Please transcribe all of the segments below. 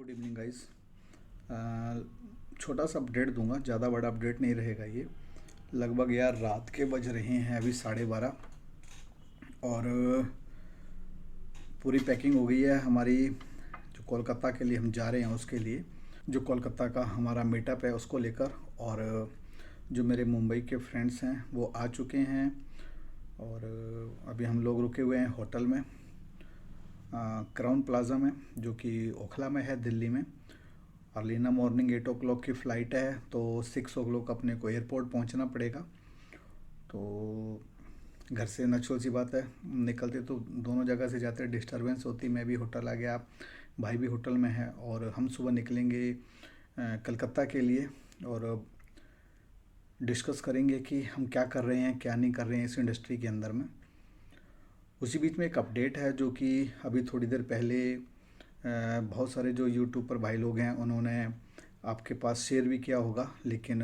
Good evening guys. छोटा सा update दूंगा, ज़्यादा बड़ा अपडेट नहीं रहेगा ये। लगभग यार रात के बज रहे हैं अभी 12:30 और पूरी पैकिंग हो गई है हमारी। जो कोलकाता के लिए हम जा रहे हैं उसके लिए, जो कोलकाता का हमारा मीटअप है उसको लेकर। और जो मेरे मुंबई के फ्रेंड्स हैं वो आ चुके हैं और अभी हम लोग रुके हुए हैं होटल में, क्राउन प्लाज़ा में, जो कि ओखला में है दिल्ली में। अर्ली इन मॉर्निंग 8 o'clock की फ़्लाइट है तो 6 o'clock अपने को एयरपोर्ट पहुंचना पड़ेगा। तो घर से नेचुरल सी बात है, निकलते तो दोनों जगह से जाते डिस्टरबेंस होती। मैं भी होटल आ गया, भाई भी होटल में है और हम सुबह निकलेंगे कलकत्ता के लिए। और डिस्कस करेंगे कि हम क्या कर रहे हैं क्या नहीं कर रहे हैं इस इंडस्ट्री के अंदर में। उसी बीच में एक अपडेट है जो कि अभी थोड़ी देर पहले बहुत सारे जो यूट्यूब पर भाई लोग हैं उन्होंने आपके पास शेयर भी किया होगा, लेकिन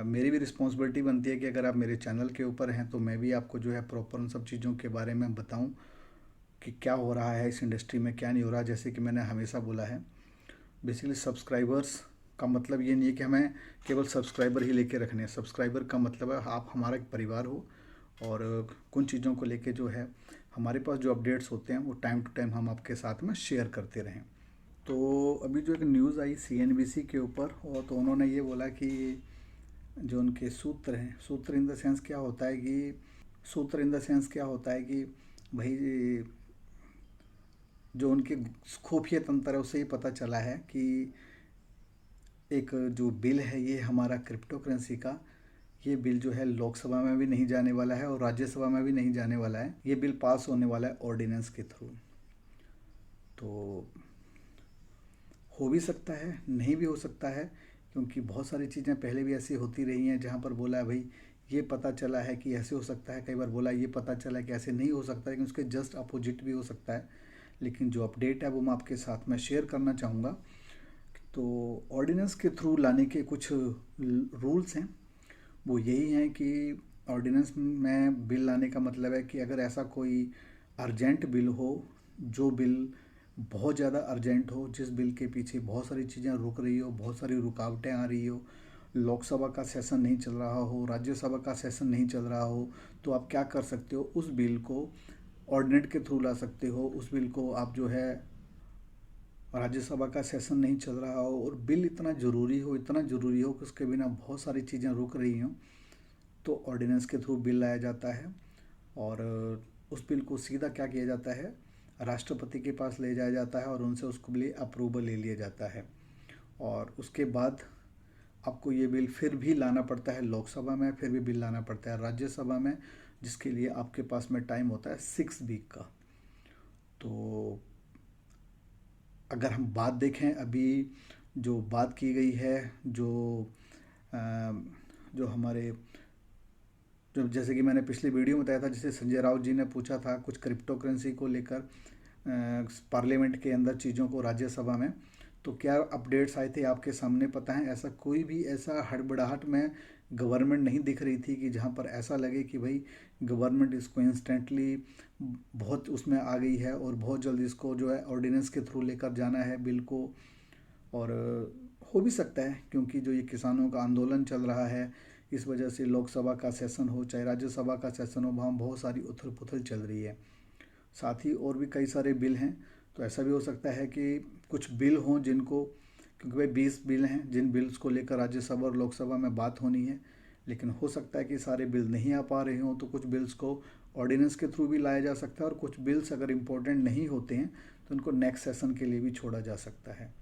मेरी भी रिस्पॉन्सिबिलिटी बनती है कि अगर आप मेरे चैनल के ऊपर हैं तो मैं भी आपको जो है प्रॉपर उन सब चीज़ों के बारे में बताऊं कि क्या हो रहा है इस इंडस्ट्री में, क्या नहीं हो रहा। जैसे कि मैंने हमेशा बोला है, बेसिकली सब्सक्राइबर्स का मतलब ये नहीं है कि हमें केवल सब्सक्राइबर ही लेके रखने हैं। सब्सक्राइबर का मतलब है आप हमारा एक परिवार हो और कुछ चीज़ों को लेके जो है हमारे पास जो अपडेट्स होते हैं वो टाइम टू टाइम हम आपके साथ में शेयर करते रहें। तो अभी जो एक न्यूज़ आई सीएनबीसी के ऊपर, और तो उन्होंने ये बोला कि जो उनके सूत्र हैं, सूत्र इन द सेंस क्या होता है कि सूत्र इन द सेंस क्या होता है कि भाई जो उनके खुफिया तंत्र है उससे ही पता चला है कि एक जो बिल है ये हमारा क्रिप्टो करेंसी का, ये बिल जो है लोकसभा में भी नहीं जाने वाला है और राज्यसभा में भी नहीं जाने वाला है। ये बिल पास होने वाला है ऑर्डिनेंस के थ्रू। तो हो भी सकता है, नहीं भी हो सकता है, क्योंकि बहुत सारी चीज़ें पहले भी ऐसी होती रही हैं जहाँ पर बोला है भाई ये पता चला है कि ऐसे हो सकता है, कई बार बोला ये पता चला है कि ऐसे नहीं हो सकता, लेकिन उसके जस्ट अपोजिट भी हो सकता है। लेकिन जो अपडेट है वो मैं आपके साथ में शेयर करना चाहूँगा। तो ऑर्डिनेंस के थ्रू लाने के कुछ रूल्स हैं, वो यही हैं कि ऑर्डिनेंस में बिल लाने का मतलब है कि अगर ऐसा कोई अर्जेंट बिल हो, जो बिल बहुत ज़्यादा अर्जेंट हो, जिस बिल के पीछे बहुत सारी चीज़ें रुक रही हो, बहुत सारी रुकावटें आ रही हो, लोकसभा का सेशन नहीं चल रहा हो, राज्यसभा का सेशन नहीं चल रहा हो, तो आप क्या कर सकते हो, उस बिल को ऑर्डिनेंस के थ्रू ला सकते हो। उस बिल को आप जो है राज्यसभा का सेशन नहीं चल रहा हो और बिल इतना ज़रूरी हो, इतना ज़रूरी हो कि उसके बिना बहुत सारी चीज़ें रुक रही हों, तो ऑर्डिनेंस के थ्रू बिल लाया जाता है। और उस बिल को सीधा क्या किया जाता है, राष्ट्रपति के पास ले जाया जाता है और उनसे उसको लिए अप्रूवल ले लिया जाता है। और उसके बाद आपको ये बिल फिर भी लाना पड़ता है लोकसभा में, फिर भी बिल लाना पड़ता है राज्यसभा में, जिसके लिए आपके पास में टाइम होता है 6 वीक का। तो अगर हम बात देखें अभी जो बात की गई है, जो अ, जो हमारे जो जैसे कि मैंने पिछली वीडियो में बताया था, जिसे संजय राउत जी ने पूछा था कुछ क्रिप्टो करेंसी को लेकर पार्लियामेंट के अंदर चीज़ों को राज्यसभा में, तो क्या अपडेट्स आए थे आपके सामने पता है। ऐसा कोई भी ऐसा हड़बड़ाहट में गवर्नमेंट नहीं दिख रही थी कि जहाँ पर ऐसा लगे कि भाई गवर्नमेंट इसको इंस्टेंटली बहुत उसमें आ गई है और बहुत जल्द इसको जो है ऑर्डिनेंस के थ्रू लेकर जाना है बिल को। और हो भी सकता है क्योंकि जो ये किसानों का आंदोलन चल रहा है, इस वजह से लोकसभा का सेशन हो चाहे राज्यसभा का सेशन हो, वहाँ बहुत सारी उथल पुथल चल रही है। साथ ही और भी कई सारे बिल हैं, तो ऐसा भी हो सकता है कि कुछ बिल हों जिनको, क्योंकि भाई 20 बिल हैं जिन बिल्स को लेकर राज्यसभा और लोकसभा में बात होनी है, लेकिन हो सकता है कि सारे बिल नहीं आ पा रहे हों, तो कुछ बिल्स को ऑर्डिनेंस के थ्रू भी लाया जा सकता है और कुछ बिल्स अगर इम्पोर्टेंट नहीं होते हैं तो उनको नेक्स्ट सेशन के लिए भी छोड़ा जा सकता है।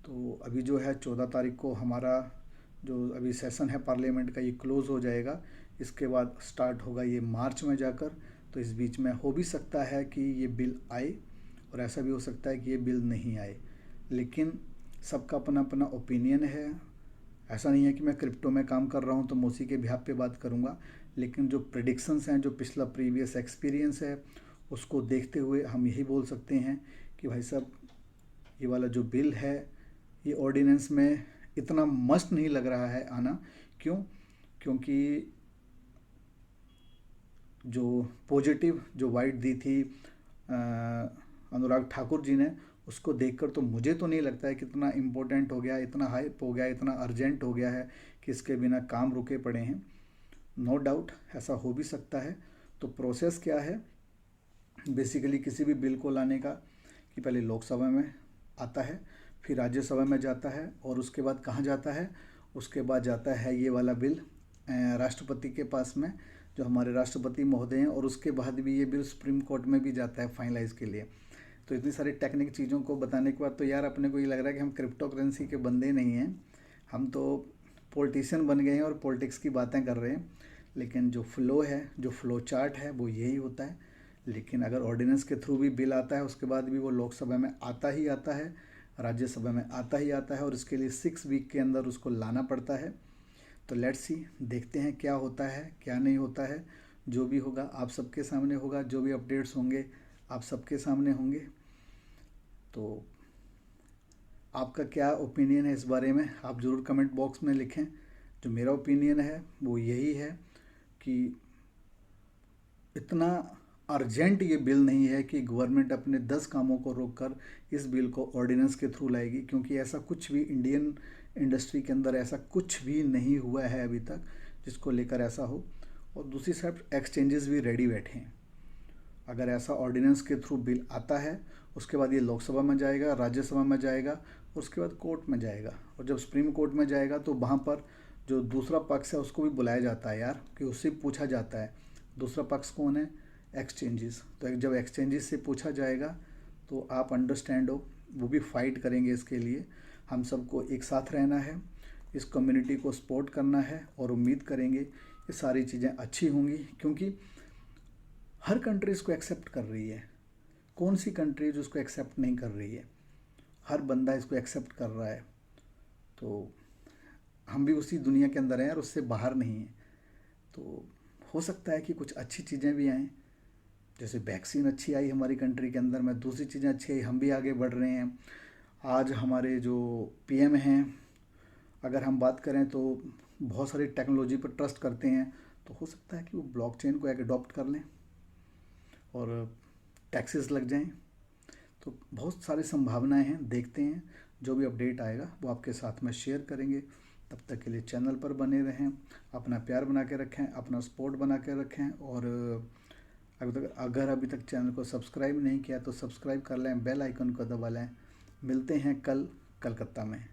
तो अभी जो है 14 तारीख को हमारा जो अभी सेशन है पार्लियामेंट का ये क्लोज़ हो जाएगा। इसके बाद स्टार्ट होगा ये मार्च में जाकर। तो इस बीच में हो भी सकता है कि ये बिल आए और ऐसा भी हो सकता है कि ये बिल नहीं आए, लेकिन सबका अपना अपना ओपिनियन है। ऐसा नहीं है कि मैं क्रिप्टो में काम कर रहा हूँ तो मैं उसी के बिहाफ पे बात करूँगा, लेकिन जो प्रिडिक्शंस हैं, जो पिछला प्रीवियस एक्सपीरियंस है, उसको देखते हुए हम यही बोल सकते हैं कि भाई साहब ये वाला जो बिल है ये ऑर्डिनेंस में इतना मस्त नहीं लग रहा है आना। क्यों? क्योंकि जो पॉजिटिव जो वाइट दी थी अनुराग ठाकुर जी ने, उसको देखकर तो मुझे तो नहीं लगता है कि इतना इम्पोर्टेंट हो गया, इतना हाइप हो गया, इतना अर्जेंट हो गया है कि इसके बिना काम रुके पड़े हैं। नो डाउट ऐसा हो भी सकता है। तो प्रोसेस क्या है बेसिकली किसी भी बिल को लाने का, कि पहले लोकसभा में आता है, फिर राज्यसभा में जाता है, और उसके बाद कहाँ जाता है, उसके बाद जाता है ये वाला बिल राष्ट्रपति के पास में, जो हमारे राष्ट्रपति महोदय हैं, और उसके बाद भी ये बिल सुप्रीम कोर्ट में भी जाता है फाइनलाइज के लिए। तो इतनी सारी टेक्निक चीज़ों को बताने के बाद तो यार अपने को ये लग रहा है कि हम क्रिप्टो करेंसी के बंदे नहीं हैं, हम तो पॉलिटिशियन बन गए हैं और पॉलिटिक्स की बातें कर रहे हैं। लेकिन जो फ्लो है, जो फ्लो चार्ट है, वो यही होता है। लेकिन अगर ऑर्डिनेंस के थ्रू भी बिल आता है, उसके बाद भी वो लोकसभा में आता ही आता है, राज्यसभा में आता ही आता है, और इसके लिए 6 वीक के अंदर उसको लाना पड़ता है। तो लेट्स सी, देखते हैं क्या होता है क्या नहीं होता है। जो भी होगा आप सबके सामने होगा, जो भी अपडेट्स होंगे आप सबके सामने होंगे। तो आपका क्या ओपिनियन है इस बारे में, आप ज़रूर कमेंट बॉक्स में लिखें। जो मेरा ओपिनियन है वो यही है कि इतना अर्जेंट ये बिल नहीं है कि गवर्नमेंट अपने 10 कामों को रोककर इस बिल को ऑर्डिनेंस के थ्रू लाएगी, क्योंकि ऐसा कुछ भी इंडियन इंडस्ट्री के अंदर ऐसा कुछ भी नहीं हुआ है अभी तक जिसको लेकर ऐसा हो। और दूसरी साइड एक्सचेंजेस भी रेडी बैठे हैं। अगर ऐसा ऑर्डिनेंस के थ्रू बिल आता है, उसके बाद ये लोकसभा में जाएगा, राज्यसभा में जाएगा, उसके बाद कोर्ट में जाएगा, और जब सुप्रीम कोर्ट में जाएगा तो वहाँ पर जो दूसरा पक्ष है उसको भी बुलाया जाता है यार, कि उससे पूछा जाता है दूसरा पक्ष कौन है, एक्सचेंजेस। तो जब एक्सचेंजेस से पूछा जाएगा तो आप अंडरस्टैंड हो, वो भी फाइट करेंगे इसके लिए। हम सबको एक साथ रहना है, इस कम्युनिटी को सपोर्ट करना है, और उम्मीद करेंगे ये सारी चीज़ें अच्छी होंगी, क्योंकि हर कंट्री इसको एक्सेप्ट कर रही है। कौन सी कंट्री जो इसको एक्सेप्ट नहीं कर रही है, हर बंदा इसको एक्सेप्ट कर रहा है। तो हम भी उसी दुनिया के अंदर हैं यार, उससे बाहर नहीं है। तो हो सकता है कि कुछ अच्छी चीज़ें भी आएँ, जैसे वैक्सीन अच्छी आई हमारी कंट्री के अंदर में, दूसरी चीज़ें अच्छी आई, हम भी आगे बढ़ रहे हैं। आज हमारे जो पीएम हैं, अगर हम बात करें तो बहुत सारी टेक्नोलॉजी पर ट्रस्ट करते हैं, तो हो सकता है कि वो ब्लॉकचेन को अडॉप्ट कर लें और टैक्सेस लग जाएं। तो बहुत सारी संभावनाएं हैं, देखते हैं। जो भी अपडेट आएगा वो आपके साथ में शेयर करेंगे। तब तक के लिए चैनल पर बने रहें, अपना प्यार बना के रखें, अपना सपोर्ट बना के रखें, और अभी तक चैनल को सब्सक्राइब नहीं किया तो सब्सक्राइब कर लें, बेल आइकन को दबा लें। मिलते हैं कल कलकत्ता में।